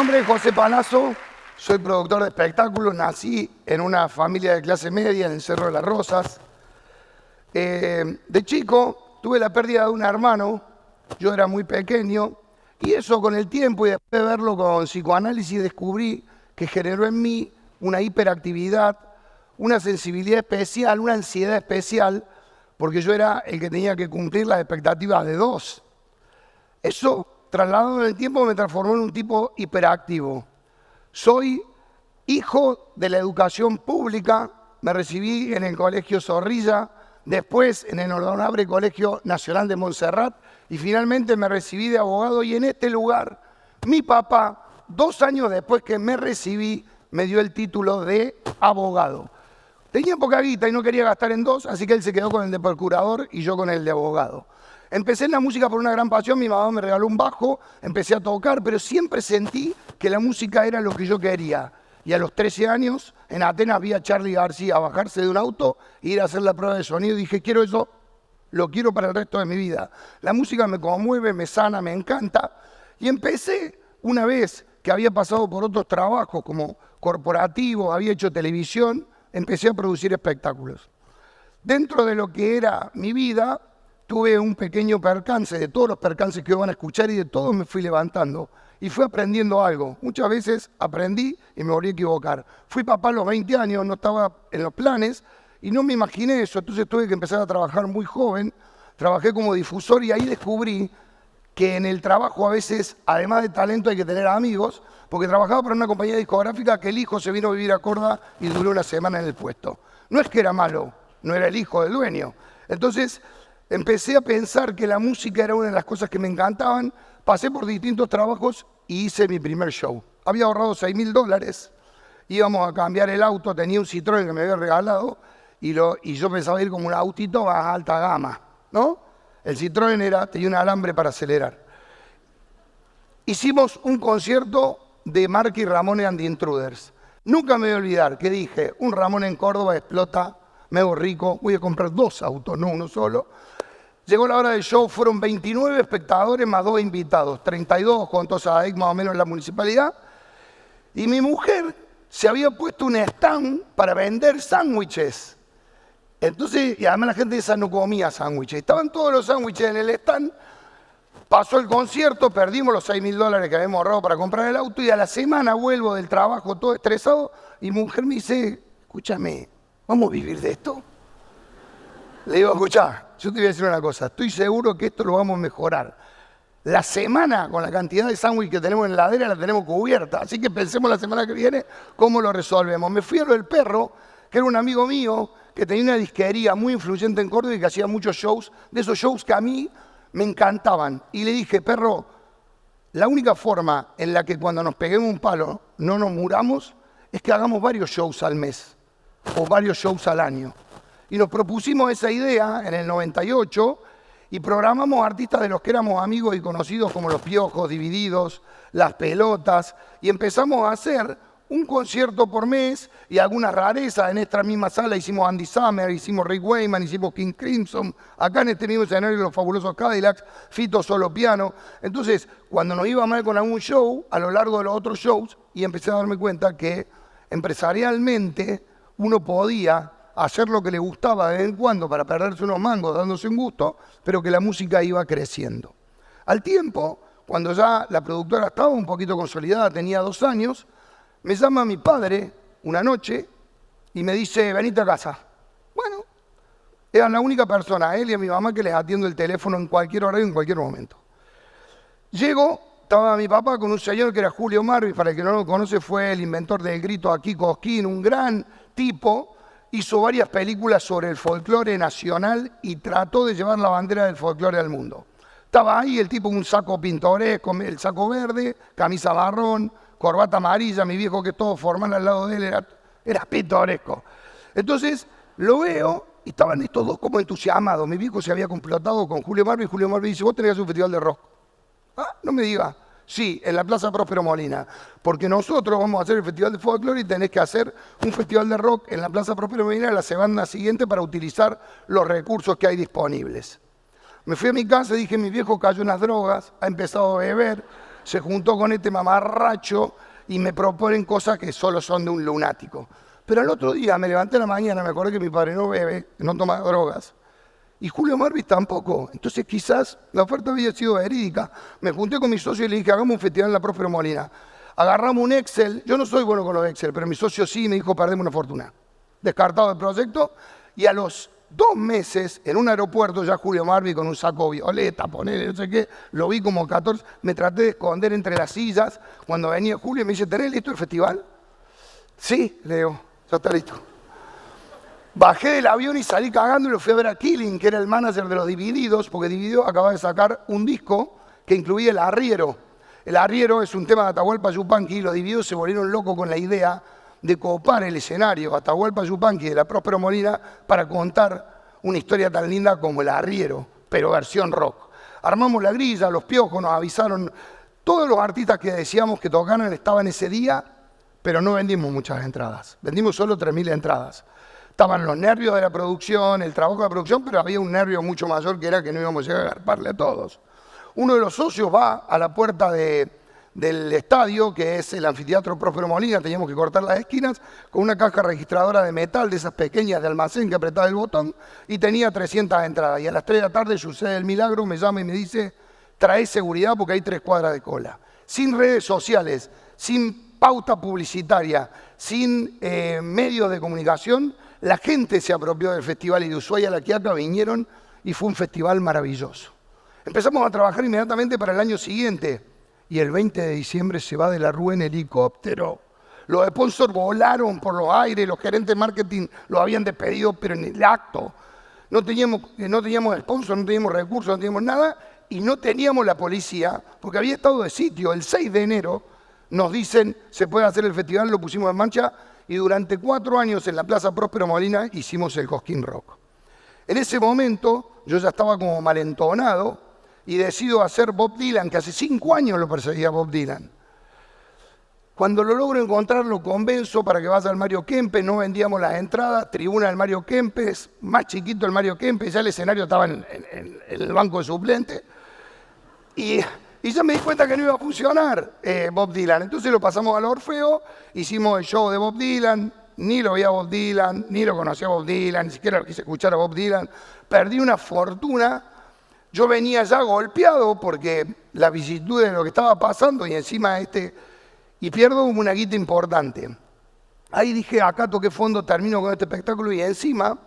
nombre es José Palazzo, soy productor de espectáculos, nací en una familia de clase media en el Cerro de las Rosas. De chico tuve la pérdida de un hermano, yo era muy pequeño, y eso con el tiempo y después de verlo con psicoanálisis descubrí que generó en mí una hiperactividad, una sensibilidad especial, una ansiedad especial, porque yo era el que tenía que cumplir las expectativas de dos. Eso, trasladado en el tiempo, me transformó en un tipo hiperactivo. Soy hijo de la educación pública, me recibí en el Colegio Zorrilla, después en el Honorable Colegio Nacional de Montserrat y finalmente me recibí de abogado y en este lugar mi papá, 2 años después que me recibí, me dio el título de abogado. Tenía poca guita y no quería gastar en dos, así que él se quedó con el de procurador y yo con el de abogado. Empecé en la música por una gran pasión, mi mamá me regaló un bajo, empecé a tocar, pero siempre sentí que la música era lo que yo quería. Y a los 13 años, en Atenas vi a Charly García bajarse de un auto e ir a hacer la prueba de sonido y dije, quiero eso, lo quiero para el resto de mi vida. La música me conmueve, me sana, me encanta. Y empecé una vez que había pasado por otros trabajos como corporativo, había hecho televisión, empecé a producir espectáculos. Dentro de lo que era mi vida, tuve un pequeño percance, de todos los percances que van a escuchar y de todos me fui levantando. Y fui aprendiendo algo. Muchas veces aprendí y me volví a equivocar. Fui papá a los 20 años, no estaba en los planes y no me imaginé eso. Entonces tuve que empezar a trabajar muy joven. Trabajé como difusor y ahí descubrí que en el trabajo a veces, además de talento, hay que tener amigos, porque trabajaba para una compañía discográfica que el hijo se vino a vivir a Córdoba y duró una semana en el puesto. No es que era malo, no era el hijo del dueño. Entonces empecé a pensar que la música era una de las cosas que me encantaban, pasé por distintos trabajos y hice mi primer show. Había ahorrado $6.000, íbamos a cambiar el auto, tenía un Citroën que me había regalado y yo pensaba ir como un autito más alta gama, ¿no? El Citroën tenía un alambre para acelerar. Hicimos un concierto de Marky Ramone and the Intruders. Nunca me voy a olvidar que dije, un Ramón en Córdoba explota, me hago rico, voy a comprar 2 autos, no uno solo. Llegó la hora del show, fueron 29 espectadores más 2 invitados, 32 con Tosadec más o menos en la municipalidad. Y mi mujer se había puesto un stand para vender sándwiches. Entonces, y además la gente esa no comía sándwiches. Estaban todos los sándwiches en el stand. Pasó el concierto, perdimos los $6.000 que habíamos ahorrado para comprar el auto y a la semana vuelvo del trabajo todo estresado y mi mujer me dice, escúchame, ¿vamos a vivir de esto? Le digo, escuchá, yo te voy a decir una cosa, estoy seguro que esto lo vamos a mejorar. La semana, con la cantidad de sándwich que tenemos en la heladera, la tenemos cubierta, así que pensemos la semana que viene cómo lo resolvemos. Me fui a lo del perro, que era un amigo mío, que tenía una disquería muy influyente en Córdoba y que hacía muchos shows, de esos shows que a mí me encantaban. Y le dije, perro, la única forma en la que cuando nos peguemos un palo no nos muramos es que hagamos varios shows al mes o varios shows al año. Y nos propusimos esa idea en el 98 y programamos artistas de los que éramos amigos y conocidos como Los Piojos, Divididos, Las Pelotas y empezamos a hacer un concierto por mes y algunas rarezas. En esta misma sala hicimos Andy Summer, hicimos Rick Wayman, hicimos King Crimson, acá en este mismo escenario Los Fabulosos Cadillacs, Fito Solo Piano. Entonces, cuando nos iba mal con algún show, a lo largo de los otros shows, y empecé a darme cuenta que empresarialmente uno podía hacer lo que le gustaba de vez en cuando para perderse unos mangos dándose un gusto, pero que la música iba creciendo. Al tiempo, cuando ya la productora estaba un poquito consolidada, tenía 2 años, me llama mi padre una noche y me dice, venite a casa. Bueno, eran la única persona, a él y a mi mamá, que les atiendo el teléfono en cualquier horario, en cualquier momento. Llego, estaba mi papá con un señor que era Julio Marvis, para el que no lo conoce, fue el inventor del grito aquí Cosquín, un gran tipo, hizo varias películas sobre el folclore nacional y trató de llevar la bandera del folclore al mundo. Estaba ahí el tipo con un saco pintoresco, el saco verde, camisa marrón, corbata amarilla, mi viejo que es todo formal al lado de él, era pintoresco. Entonces lo veo y estaban estos dos como entusiasmados. Mi viejo se había complotado con Julio Marvis y Julio Marvis dice, vos tenés que hacer un festival de rock. Ah, no me diga. Sí, en la Plaza Próspero Molina, porque nosotros vamos a hacer el Festival de Folklore y tenés que hacer un festival de rock en la Plaza Próspero Molina la semana siguiente para utilizar los recursos que hay disponibles. Me fui a mi casa y dije, mi viejo cayó en las drogas, ha empezado a beber, se juntó con este mamarracho y me proponen cosas que solo son de un lunático. Pero al otro día me levanté en la mañana, me acordé que mi padre no bebe, no toma drogas. Y Julio Marvis tampoco. Entonces quizás la oferta había sido verídica. Me junté con mi socio y le dije, hagamos un festival en la Próspero Molina. Agarramos un Excel. Yo no soy bueno con los Excel, pero mi socio sí, me dijo, perdemos una fortuna. Descartado el proyecto. Y a los 2 meses, en un aeropuerto, ya Julio Marvis con un saco violeta, ponele, no sé qué, lo vi como 14, me traté de esconder entre las sillas. Cuando venía Julio me dice, ¿tenés listo el festival? Sí, le digo, ya está listo. Bajé del avión y salí cagando y lo fui a ver a Killing, que era el manager de los Divididos, porque Divididos acababa de sacar un disco que incluía El Arriero. El Arriero es un tema de Atahualpa Yupanqui y los Divididos se volvieron locos con la idea de copar el escenario Atahualpa Yupanqui de la Próspero Molina para contar una historia tan linda como El Arriero, pero versión rock. Armamos la grilla, los piojos nos avisaron, todos los artistas que decíamos que tocaran estaban ese día, pero no vendimos muchas entradas, vendimos solo 3.000 entradas. Estaban los nervios de la producción, el trabajo de la producción, pero había un nervio mucho mayor que era que no íbamos a llegar a agarparle a todos. Uno de los socios va a la puerta del estadio, que es el anfiteatro Próspero Molina, teníamos que cortar las esquinas, con una caja registradora de metal, de esas pequeñas de almacén que apretaba el botón, y tenía 300 entradas. Y a las 3 de la tarde sucede el milagro, me llama y me dice, trae seguridad porque hay 3 cuadras de cola. Sin redes sociales, sin pauta publicitaria, sin medios de comunicación, la gente se apropió del festival y de Ushuaia a La Quiaca vinieron y fue un festival maravilloso. Empezamos a trabajar inmediatamente para el año siguiente y el 20 de diciembre se va de la Rúa en helicóptero. Los sponsors volaron por los aires, los gerentes de marketing lo habían despedido, pero en el acto. No teníamos sponsor, no teníamos recursos, no teníamos nada y no teníamos la policía porque había estado de sitio. El 6 de enero nos dicen, se puede hacer el festival, lo pusimos en marcha y durante 4 años en la Plaza Próspero Molina hicimos el Cosquín Rock. En ese momento yo ya estaba como malentonado y decido hacer Bob Dylan, que hace 5 años lo perseguía Bob Dylan. Cuando lo logro encontrar, lo convenzo para que vaya al Mario Kempes, no vendíamos las entradas, tribuna del Mario Kempes, más chiquito el Mario Kempes, ya el escenario estaba en el banco de suplente. Y ya me di cuenta que no iba a funcionar Bob Dylan. Entonces lo pasamos al Orfeo, hicimos el show de Bob Dylan, ni lo veía Bob Dylan, ni lo conocía Bob Dylan, ni siquiera lo quise escuchar a Bob Dylan. Perdí una fortuna. Yo venía ya golpeado porque la vicisitud de lo que estaba pasando y encima y pierdo una guita importante. Ahí dije, acá toqué fondo, termino con este espectáculo y encima,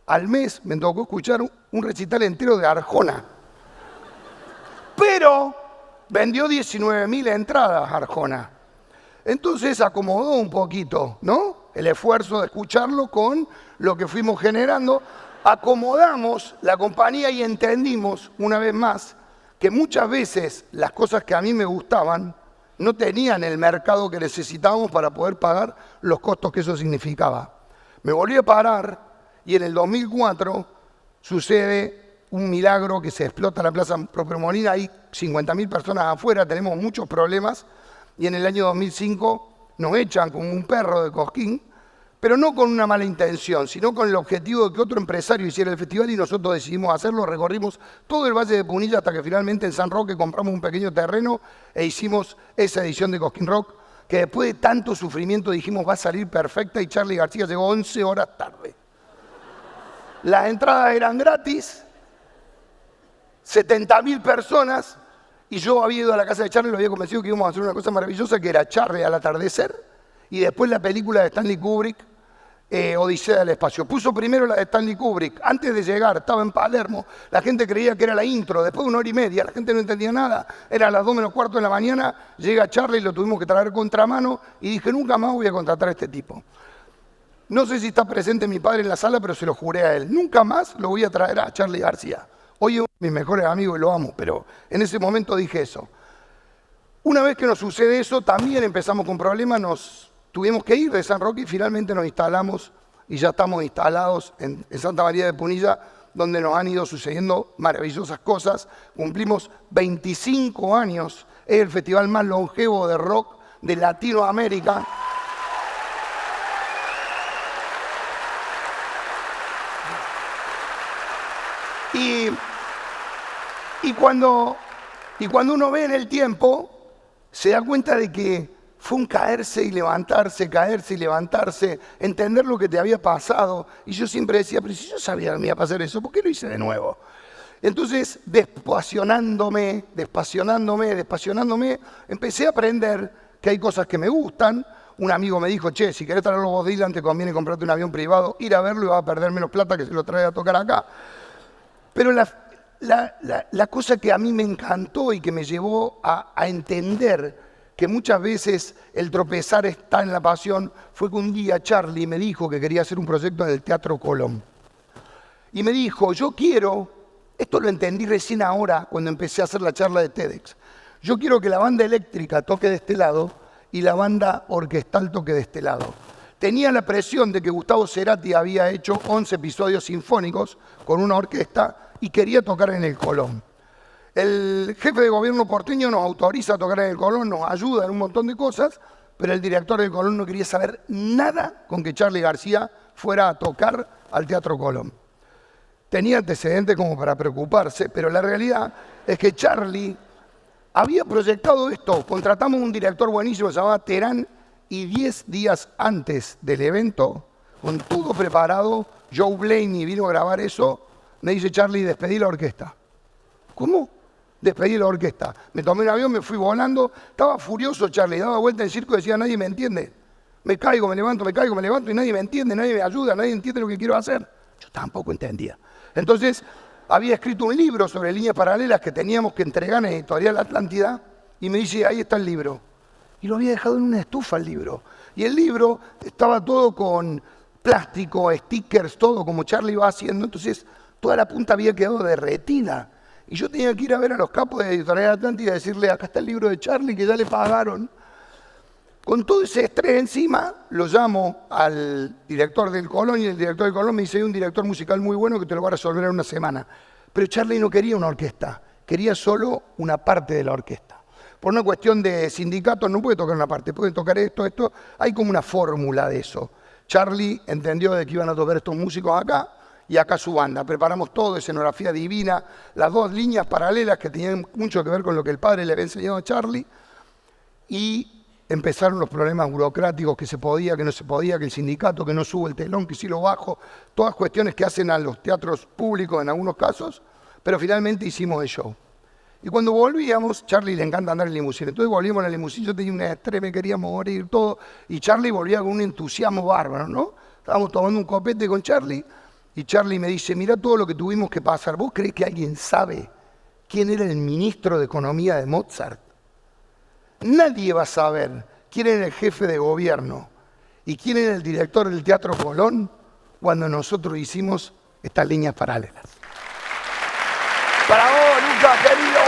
al mes, me tocó escuchar un recital entero de Arjona. Pero vendió 19.000 entradas Arjona. Entonces acomodó un poquito, ¿no? El esfuerzo de escucharlo con lo que fuimos generando. Acomodamos la compañía y entendimos, una vez más, que muchas veces las cosas que a mí me gustaban no tenían el mercado que necesitábamos para poder pagar los costos que eso significaba. Me volví a parar y en el 2004 sucede un milagro que se explota la Plaza Próspero Molina, hay 50.000 personas afuera, tenemos muchos problemas y en el año 2005 nos echan como un perro de Cosquín, pero no con una mala intención, sino con el objetivo de que otro empresario hiciera el festival y nosotros decidimos hacerlo, recorrimos todo el Valle de Punilla hasta que finalmente en San Roque compramos un pequeño terreno e hicimos esa edición de Cosquín Rock, que después de tanto sufrimiento dijimos va a salir perfecta y Charly García llegó 11 horas tarde. Las entradas eran gratis, 70.000 personas, y yo había ido a la casa de Charly, lo había convencido que íbamos a hacer una cosa maravillosa, que era Charly al atardecer, y después la película de Stanley Kubrick, Odisea del Espacio. Puso primero la de Stanley Kubrick, antes de llegar, estaba en Palermo, la gente creía que era la intro, después de 1 hora y media, la gente no entendía nada, eran las 2 menos cuarto de la mañana, llega Charly, lo tuvimos que traer contramano, y dije, nunca más voy a contratar a este tipo. No sé si está presente mi padre en la sala, pero se lo juré a él, nunca más lo voy a traer a Charly García. Hoy es uno de mis mejores amigos y lo amo, pero en ese momento dije eso. Una vez que nos sucede eso, también empezamos con problemas, nos tuvimos que ir de San Roque y finalmente nos instalamos y ya estamos instalados en Santa María de Punilla, donde nos han ido sucediendo maravillosas cosas. Cumplimos 25 años, es el festival más longevo de rock de Latinoamérica. Y cuando uno ve en el tiempo, se da cuenta de que fue un caerse y levantarse, entender lo que te había pasado. Y yo siempre decía, pero si yo sabía que me iba a pasar eso, ¿por qué lo hice de nuevo? Entonces, despasionándome, empecé a aprender que hay cosas que me gustan. Un amigo me dijo, che, si querés traerlo a Bob Dylan, te conviene comprarte un avión privado, ir a verlo y vas a perder menos plata que si lo traes a tocar acá. Pero la cosa que a mí me encantó y que me llevó a entender que muchas veces el tropezar está en la pasión, fue que un día Charlie me dijo que quería hacer un proyecto en el Teatro Colón. Y me dijo, yo quiero, esto lo entendí recién ahora cuando empecé a hacer la charla de TEDx, yo quiero que la banda eléctrica toque de este lado y la banda orquestal toque de este lado. Tenía la presión de que Gustavo Cerati había hecho 11 episodios sinfónicos con una orquesta y quería tocar en el Colón. El jefe de gobierno porteño nos autoriza a tocar en el Colón, nos ayuda en un montón de cosas, pero el director del Colón no quería saber nada con que Charly García fuera a tocar al Teatro Colón. Tenía antecedentes como para preocuparse, pero la realidad es que Charly había proyectado esto. Contratamos un director buenísimo que se llamaba Terán y 10 días antes del evento, con todo preparado, Joe Blaney vino a grabar eso, me dice Charly, despedí la orquesta. ¿Cómo? Despedí la orquesta. Me tomé un avión, me fui volando, estaba furioso Charly, daba vuelta en el circo y decía, nadie me entiende. Me caigo, me levanto y nadie me entiende, nadie me ayuda, nadie entiende lo que quiero hacer. Yo tampoco entendía. Entonces, había escrito un libro sobre líneas paralelas que teníamos que entregar en Editorial Atlántida y me dice, ahí está el libro. Y lo había dejado en una estufa el libro. Y el libro estaba todo con plástico, stickers, todo como Charly iba haciendo. Entonces, toda la punta había quedado derretida. Y yo tenía que ir a ver a los capos de Editorial Atlántida y decirle, acá está el libro de Charly que ya le pagaron. Con todo ese estrés encima, lo llamo al director del Colón y el director del Colón me dice, hay un director musical muy bueno que te lo va a resolver en una semana. Pero Charly no quería una orquesta, quería solo una parte de la orquesta. Por una cuestión de sindicatos no puede tocar una parte, puede tocar esto. Hay como una fórmula de eso. Charly entendió de que iban a tocar estos músicos acá y acá su banda. Preparamos todo, escenografía divina, las dos líneas paralelas que tenían mucho que ver con lo que el padre le había enseñado a Charly. Y empezaron los problemas burocráticos, que se podía, que no se podía, que el sindicato, que no subo el telón, que sí lo bajo. Todas cuestiones que hacen a los teatros públicos en algunos casos, pero finalmente hicimos el show. Y cuando volvíamos, Charly le encanta andar en limusina. Entonces volvíamos en la limusina, yo tenía un estrés, me quería morir, todo. Y Charly volvía con un entusiasmo bárbaro, ¿no? Estábamos tomando un copete con Charly. Y Charly me dice, mirá todo lo que tuvimos que pasar. ¿Vos creés que alguien sabe quién era el ministro de Economía de Mozart? Nadie va a saber quién era el jefe de gobierno y quién era el director del Teatro Colón cuando nosotros hicimos estas líneas paralelas. Para vos, Lucas, querido.